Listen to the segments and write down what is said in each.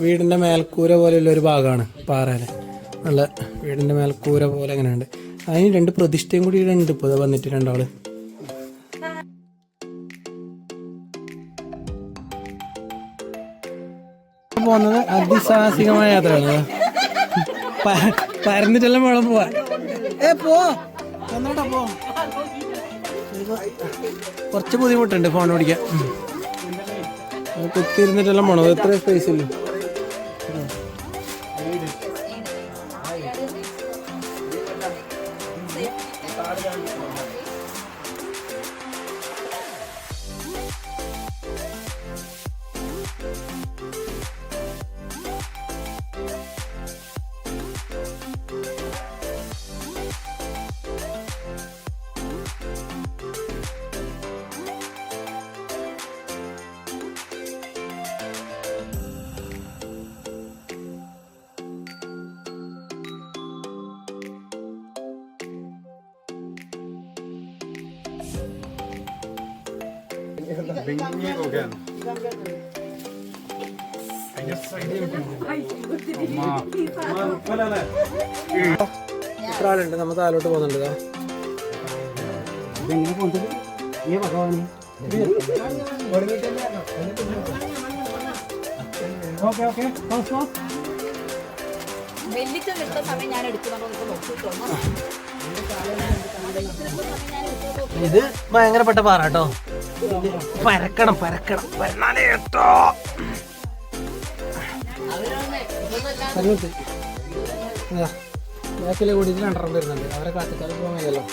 വീടിൻ്റെ മേൽക്കൂര പോലെയുള്ള ഒരു ഭാഗമാണ് പാറയിലെ നല്ല വീടിൻ്റെ മേൽക്കൂര പോലെ അങ്ങനെയുണ്ട്. അതിന് രണ്ട് പ്രതിഷ്ഠയും കൂടി ഉണ്ട്. ഇപ്പോൾ വന്നിട്ട് രണ്ടാള് പോകുന്നത് അതിസാഹസികമായ യാത്രയാണ്. പരന്നിട്ടെല്ലാം വേണം പോവാൻ. കുറച്ച് ബുദ്ധിമുട്ടുണ്ട് ഫോൺ ഓടിക്കാൻ. കുത്തിയിരുന്നിട്ടെല്ലാം പോണത്. എത്ര സ്പേസ് ഇല്ല. എത്ര ആളുണ്ട്? നമ്മൾ താഴോട്ട് പോകുന്നുണ്ട്. ഇത് ഭയങ്കരപ്പെട്ട പാറ കേട്ടോ. പരക്കണം പരന്നാലേ കേട്ടോ. ബാക്കിലെ കൂടിയിട്ട് രണ്ടെണ്ണം വരുന്നുണ്ട്. അവരെ കാത്തിക്കാതെ പോകാൻ കഴിയല്ലോ.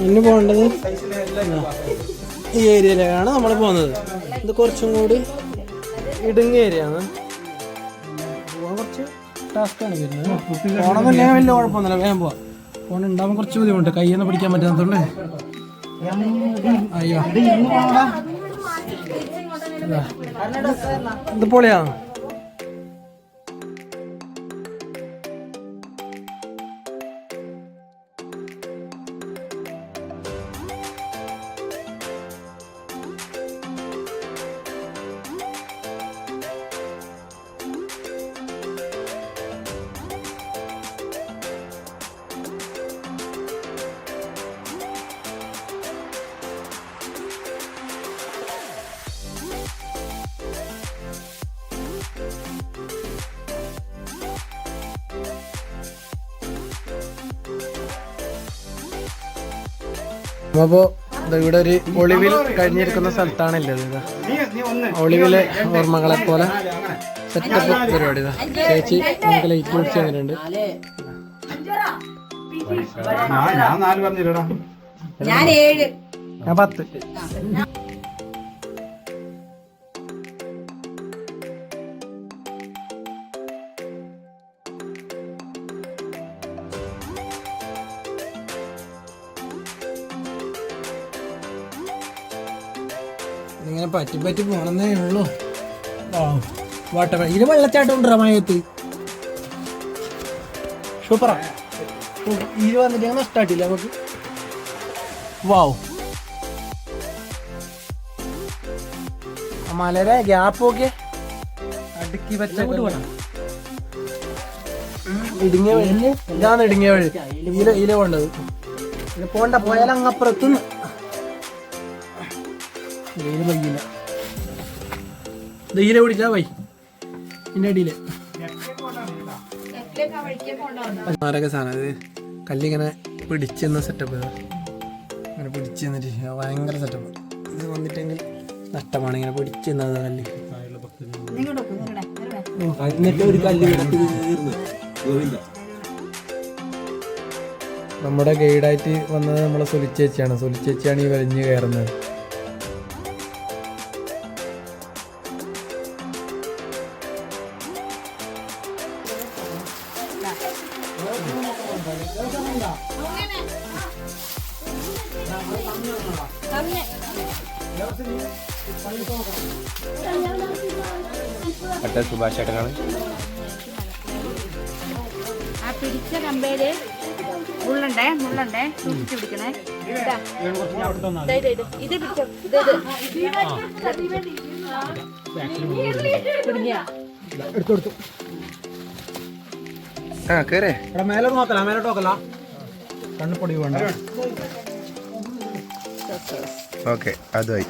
ഇനി പോകേണ്ടത് ഈ ഏരിയയിലേക്കാണ് നമ്മൾ പോകുന്നത്. ഇത് കുറച്ചും കൂടി ഇടുങ്ങിയ ഏരിയ ആണ്. പോകാൻ കുറച്ച് ടാസ്ക്കാണ് വരുന്നത്. പോകണമെന്നില്ല വലിയ കുഴപ്പമൊന്നുമില്ല, വേഗം പോവാം. ഫോൺ ഉണ്ടാകുമ്പോൾ കുറച്ച് ബുദ്ധിമുട്ട്, കയ്യൊന്നും പിടിക്കാൻ പറ്റാത്തതുകൊണ്ട്. അയ്യോ ഇത് പൊളിയാണ്. അപ്പോ ഇവിടെ ഒരു ഒളിവിൽ കഴിഞ്ഞിരിക്കുന്ന സ്ഥലത്താണല്ലത്. ഒളിവിലെ ഓർമ്മകളെ പോലെ സെറ്റപ്പ് പരിപാടി. ചേച്ചി നമുക്ക് ലൈറ്റ് പിടിച്ച് തന്നിട്ടുണ്ട്. ഞാൻ 10. ഇങ്ങനെ പറ്റി പോണെന്നേ ഉള്ളൂ. ഇത് വെള്ളച്ചാട്ടം ഉണ്ടോ മയത്ത്? സൂപ്പറാ. ഇത് വന്നിട്ട് ഞങ്ങൾ സ്റ്റാർട്ടില്ല നമുക്ക്. വാവ്, മലരെ ഗ്യാപ്പ് ഒക്കെ അടുക്കി വെച്ച വേണം. ഇടുങ്ങിയ വഴി ഇതാണ്. ഇടുങ്ങിയ വഴി ഇല പോണ്ടത്. ഇത് പോണ്ട, പോയാൽ അങ്ങപ്പുറത്തുനിന്ന് വയ്യില്ല. ധൈര്യ പിടിച്ചാ വൈ ഇതിന്റെ അടിയില് മാരക സാധനം. ഇത് കല്ലിങ്ങനെ പിടിച്ചെന്ന സെറ്റപ്പ്. അങ്ങനെ പിടിച്ച് തന്നിട്ട് ഭയങ്കര സെറ്റപ്പ്. ഇത് വന്നിട്ടെങ്കിൽ നഷ്ടമാണ് ഇങ്ങനെ പിടിച്ചിരുന്നത് കല്ല്. എന്നിട്ട് ഒരു കല്ല് നമ്മുടെ ഗൈഡായിട്ട് വന്നത് നമ്മളെ സുലിച്ചേച്ചിയാണ്. സുലിച്ചേച്ചിയാണ് ഈ വലിഞ്ഞ് കയറുന്നത്. സുഭാഷ് ചേട്ടനാണ് ആ പിടിച്ച കമ്പേല് മുള്ളണ്ടേ സൂക്ഷിച്ചു പിടിക്കണേ. ഇത് പിടിച്ചോ. എടുത്തു മേലോട്ട് നോക്കല, മേലോട്ട് നോക്കല, കണ്ണുപൊടി വേണ്ട. ഓക്കെ, അതുമായി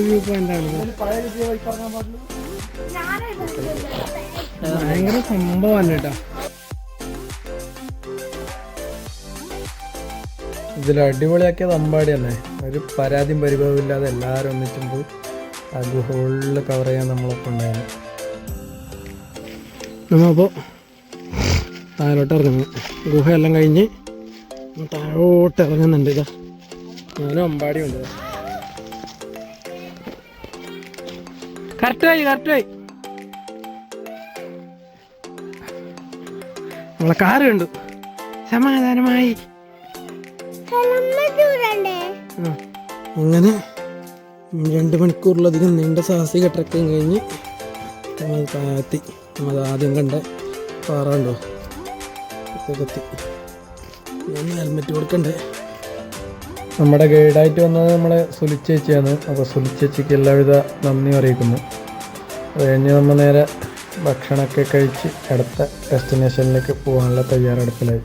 വ്യൂ പോയിന്റ് ആണ്. ഭയങ്കര സംഭവമാണ് കേട്ടോ. ഇതിൽ അടിപൊളിയാക്കിയത് അമ്പാടി തന്നെ. ഒരു പരാതിയും പരിഭവം ഇല്ലാതെ എല്ലാവരും ഒന്നിച്ചുമ്പോൾ ആ ഗുഹകളിൽ കവർ ചെയ്യാൻ നമ്മളൊക്കെ ഉണ്ടായിരുന്നു. നമ്മളിപ്പോൾ താഴോട്ട് ഇറങ്ങുന്നു. ഗുഹയെല്ലാം കഴിഞ്ഞ് താഴോട്ട് ഇറങ്ങുന്നുണ്ട്. ഇതാ ഞാനും അമ്പാടി ഉണ്ട്. കറക്റ്റായി നമ്മളെ കാറ് കണ്ടു. സമാധാനമായി അങ്ങനെ 2 മണിക്കൂറിലധികം നീണ്ട സാഹസിക ട്രക്കിങ് കഴിഞ്ഞ് നമ്മൾ താഴത്തി. നമ്മൾ ആദ്യം കണ്ട പാറണ്ടോ എത്തി. ഞാൻ ഹെൽമെറ്റ് കൊടുക്കണ്ടേ. നമ്മുടെ ഗൈഡായിട്ട് വന്നത് നമ്മളെ സുലിച്ചേച്ചിയാണ്. അപ്പോൾ സുലിച്ചേച്ചിക്ക് എല്ലാവിധ നന്ദി അറിയിക്കുന്നു. അത് കഴിഞ്ഞ് നമ്മൾ നേരെ ഭക്ഷണമൊക്കെ കഴിച്ച് അടുത്ത ഡെസ്റ്റിനേഷനിലേക്ക് പോകാനുള്ള തയ്യാറെടുപ്പിലായി.